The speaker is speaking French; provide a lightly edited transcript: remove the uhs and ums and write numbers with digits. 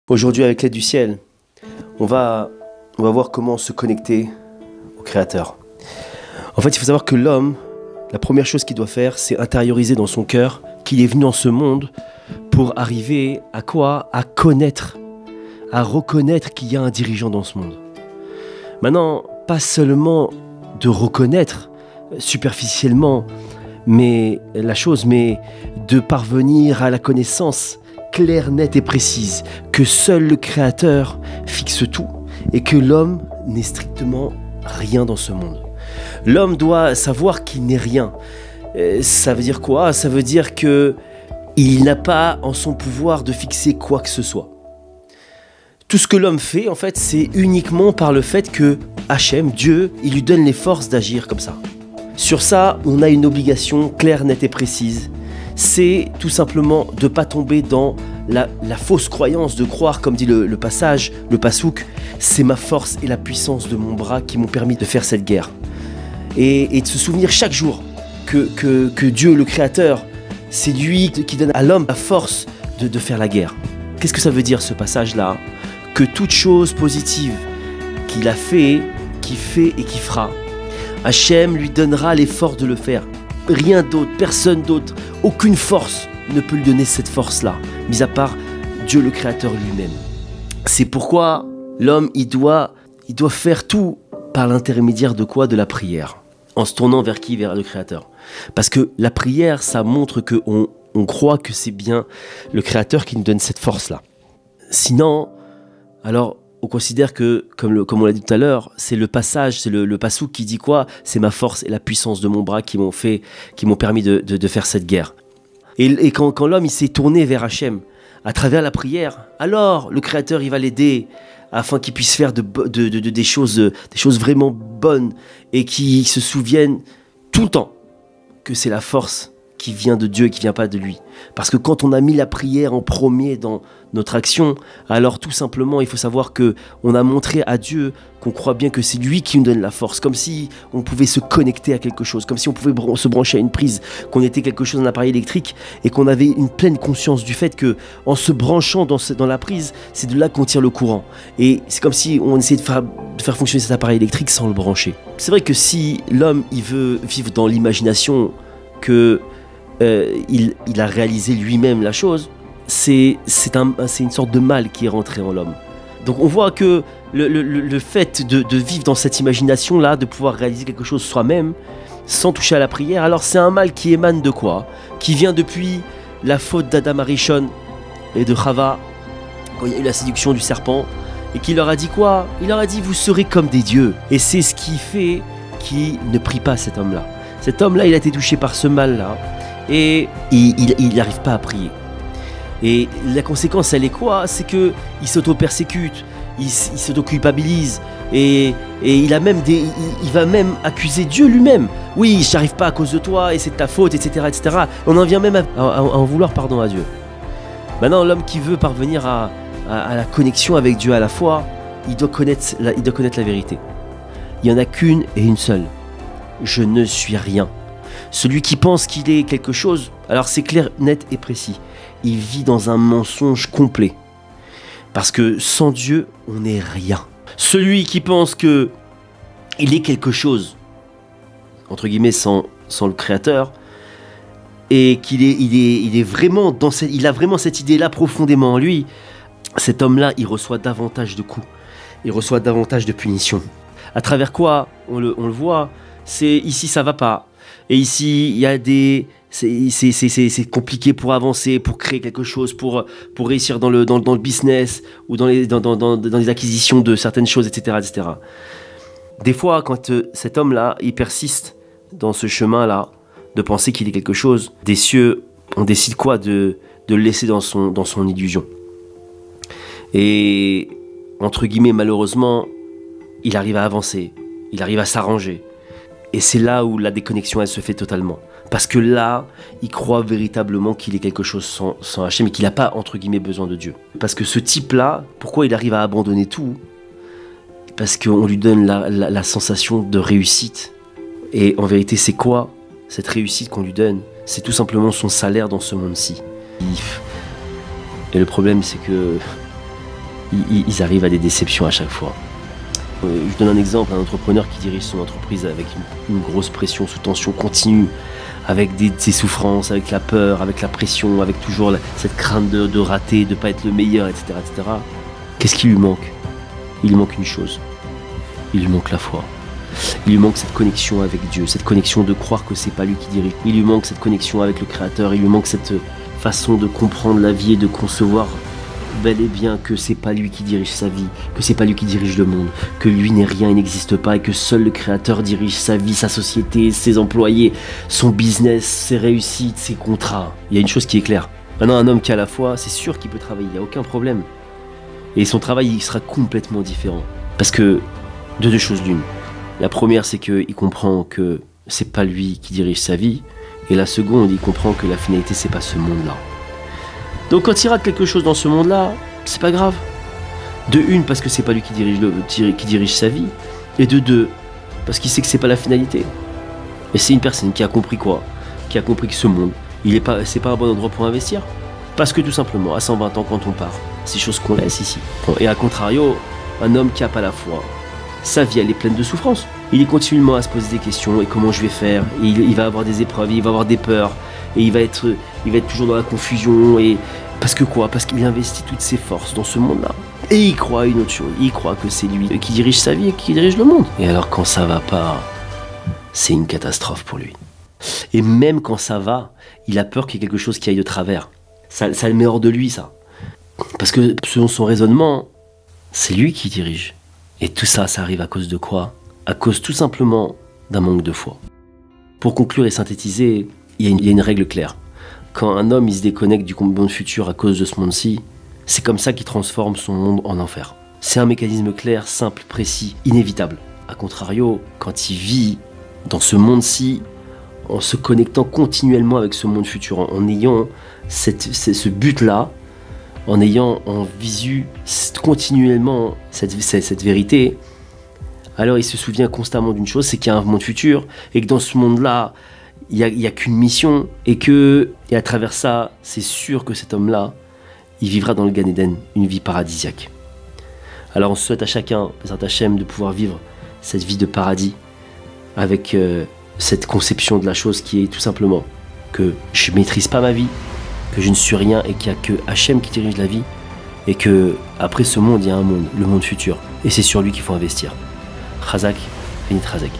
Aujourd'hui, avec l'aide du ciel, on va voir comment se connecter au Créateur. En fait, il faut savoir que l'homme, la première chose qu'il doit faire, c'est intérioriser dans son cœur qu'il est venu dans ce monde pour arriver à quoi? À connaître, à reconnaître qu'il y a un dirigeant dans ce monde. Maintenant, pas seulement de reconnaître superficiellement la chose, mais de parvenir à la connaissance claire, nette et précise, que seul le Créateur fixe tout et que l'homme n'est strictement rien dans ce monde. L'homme doit savoir qu'il n'est rien. Ça veut dire quoi? Ça veut dire qu'il n'a pas en son pouvoir de fixer quoi que ce soit. Tout ce que l'homme fait, en fait, c'est uniquement par le fait que Hachem, Dieu, il lui donne les forces d'agir comme ça. Sur ça, on a une obligation claire, nette et précise. C'est tout simplement de ne pas tomber dans la fausse croyance de croire, comme dit le passage, le pasouk, c'est ma force et la puissance de mon bras qui m'ont permis de faire cette guerre. Et de se souvenir chaque jour que Dieu, le Créateur, c'est lui qui donne à l'homme la force de faire la guerre. Qu'est-ce que ça veut dire ce passage-là? Que toute chose positive qu'il a fait, qu'il fait et qu'il fera, Hachem lui donnera les forces de le faire. Rien d'autre, personne d'autre, aucune force ne peut lui donner cette force-là, mis à part Dieu le Créateur lui-même. C'est pourquoi l'homme, il doit faire tout par l'intermédiaire de quoi? De la prière. En se tournant vers qui? Vers le Créateur. Parce que la prière, ça montre qu'on croit que c'est bien le Créateur qui nous donne cette force-là. Sinon, alors on considère que, comme on l'a dit tout à l'heure, c'est le passage, c'est le pasouk qui dit quoi? C'est ma force et la puissance de mon bras qui m'ont permis de faire cette guerre. Et quand l'homme il s'est tourné vers Hachem, à travers la prière, alors le Créateur il va l'aider afin qu'il puisse faire des choses vraiment bonnes et qu'il se souvienne tout le temps que c'est la force qui vient de Dieu et qui ne vient pas de lui. Parce que quand on a mis la prière en premier dans notre action, alors tout simplement, il faut savoir qu'on a montré à Dieu qu'on croit bien que c'est lui qui nous donne la force, comme si on pouvait se connecter à quelque chose, comme si on pouvait se brancher à une prise, qu'on était quelque chose, un appareil électrique, et qu'on avait une pleine conscience du fait que en se branchant dans la prise, c'est de là qu'on tire le courant. Et c'est comme si on essayait de faire fonctionner cet appareil électrique sans le brancher. C'est vrai que si l'homme il veut vivre dans l'imagination que il a réalisé lui-même la chose, c'est une sorte de mal qui est rentré en l'homme. Donc on voit que le fait de vivre dans cette imagination-là, de pouvoir réaliser quelque chose soi-même, sans toucher à la prière, alors c'est un mal qui émane de quoi? Qui vient depuis la faute d'Adam Arishon et de Chava, quand il y a eu la séduction du serpent, et qui leur a dit quoi? Il leur a dit vous serez comme des dieux. Et c'est ce qui fait qu'il ne prie pas cet homme-là. Cet homme-là, il a été touché par ce mal-là, et il n'arrive pas à prier. Et la conséquence, elle est quoi? C'est qu'il s'auto-persécute, il s'auto-culpabilise, et il va même accuser Dieu lui-même. Oui, j'arrive pas à cause de toi, et c'est de ta faute, etc. etc. On en vient même à en vouloir pardon à Dieu. Maintenant, l'homme qui veut parvenir à la connexion avec Dieu à la fois, il doit connaître la vérité. Il n'y en a qu'une et une seule. Je ne suis rien. Celui qui pense qu'il est quelque chose, alors c'est clair, net et précis. Il vit dans un mensonge complet. Parce que sans Dieu, on n'est rien. Celui qui pense qu'il est quelque chose, entre guillemets, sans le Créateur, et qu'il est vraiment il a vraiment cette idée-là profondément en lui, cet homme-là, il reçoit davantage de coups. Il reçoit davantage de punitions. À travers quoi on le voit, c'est ici ça va pas. Et ici, il y a c'est compliqué pour avancer, pour créer quelque chose, pour réussir dans le business ou dans les acquisitions de certaines choses, etc., etc. Des fois, quand cet homme-là, il persiste dans ce chemin-là, de penser qu'il est quelque chose, des cieux, on décide quoi? De le laisser dans son illusion. Et, entre guillemets, malheureusement, il arrive à avancer, il arrive à s'arranger. Et c'est là où la déconnexion, elle se fait totalement. Parce que là, il croit véritablement qu'il est quelque chose sans Hachem et qu'il n'a pas, entre guillemets, besoin de Dieu. Parce que ce type-là, pourquoi il arrive à abandonner tout? Parce qu'on lui donne la sensation de réussite. Et en vérité, c'est quoi cette réussite qu'on lui donne? C'est tout simplement son salaire dans ce monde-ci. Et le problème, c'est que ils arrivent à des déceptions à chaque fois. Je donne un exemple, un entrepreneur qui dirige son entreprise avec une grosse pression sous tension continue, avec ses souffrances, avec la peur, avec la pression, avec toujours cette crainte de rater, de ne pas être le meilleur, etc. etc. Qu'est-ce qui lui manque? Il lui manque une chose. Il lui manque la foi. Il lui manque cette connexion avec Dieu, cette connexion de croire que c'est pas lui qui dirige. Il lui manque cette connexion avec le Créateur, il lui manque cette façon de comprendre la vie et de concevoir bel et bien que c'est pas lui qui dirige sa vie, que c'est pas lui qui dirige le monde, que lui n'est rien, il n'existe pas et que seul le Créateur dirige sa vie, sa société, ses employés, son business, ses réussites, ses contrats. Il y a une chose qui est claire. Maintenant, un homme qui a la foi, c'est sûr qu'il peut travailler, il n'y a aucun problème. Et son travail, il sera complètement différent. Parce que, de deux choses l'une. La première, c'est qu'il comprend que c'est pas lui qui dirige sa vie. Et la seconde, il comprend que la finalité, c'est pas ce monde-là. Donc quand il rate quelque chose dans ce monde-là, c'est pas grave. De une, parce que c'est pas lui qui dirige sa vie. Et de deux, parce qu'il sait que c'est pas la finalité. Et c'est une personne qui a compris quoi? Qui a compris que ce monde, c'est pas un bon endroit pour investir. Parce que tout simplement, à 120 ans, quand on part, c'est chose qu'on laisse ici. Et à contrario, un homme qui a pas la foi, sa vie elle est pleine de souffrances. Il est continuellement à se poser des questions, et comment je vais faire, et il va avoir des épreuves, il va avoir des peurs, et il va être toujours dans la confusion, et parce que quoi? Parce qu'il investit toutes ses forces dans ce monde-là. Et il croit à une autre chose, il croit que c'est lui qui dirige sa vie et qui dirige le monde. Et alors quand ça va pas, c'est une catastrophe pour lui. Et même quand ça va, il a peur qu'il y ait quelque chose qui aille de travers. Ça le met hors de lui, ça. Parce que selon son raisonnement, c'est lui qui dirige. Et tout ça, ça arrive à cause de quoi? À cause tout simplement d'un manque de foi. Pour conclure et synthétiser, il y a une règle claire. Quand un homme il se déconnecte du monde futur à cause de ce monde-ci, c'est comme ça qu'il transforme son monde en enfer. C'est un mécanisme clair, simple, précis, inévitable. A contrario, quand il vit dans ce monde-ci, en se connectant continuellement avec ce monde futur, en ayant ce but-là, en ayant en visu continuellement cette vérité, alors il se souvient constamment d'une chose, c'est qu'il y a un monde futur, et que dans ce monde-là, il n'y a qu'une mission, et à travers ça, c'est sûr que cet homme-là, il vivra dans le Gan Eden, une vie paradisiaque. Alors on souhaite à chacun, Bezrat Hashem, de pouvoir vivre cette vie de paradis, avec cette conception de la chose qui est tout simplement que je ne maîtrise pas ma vie, que je ne suis rien et qu'il n'y a que Hachem qui dirige la vie, et que après ce monde, il y a un monde, le monde futur, et c'est sur lui qu'il faut investir. Chazak, Benit Chazak.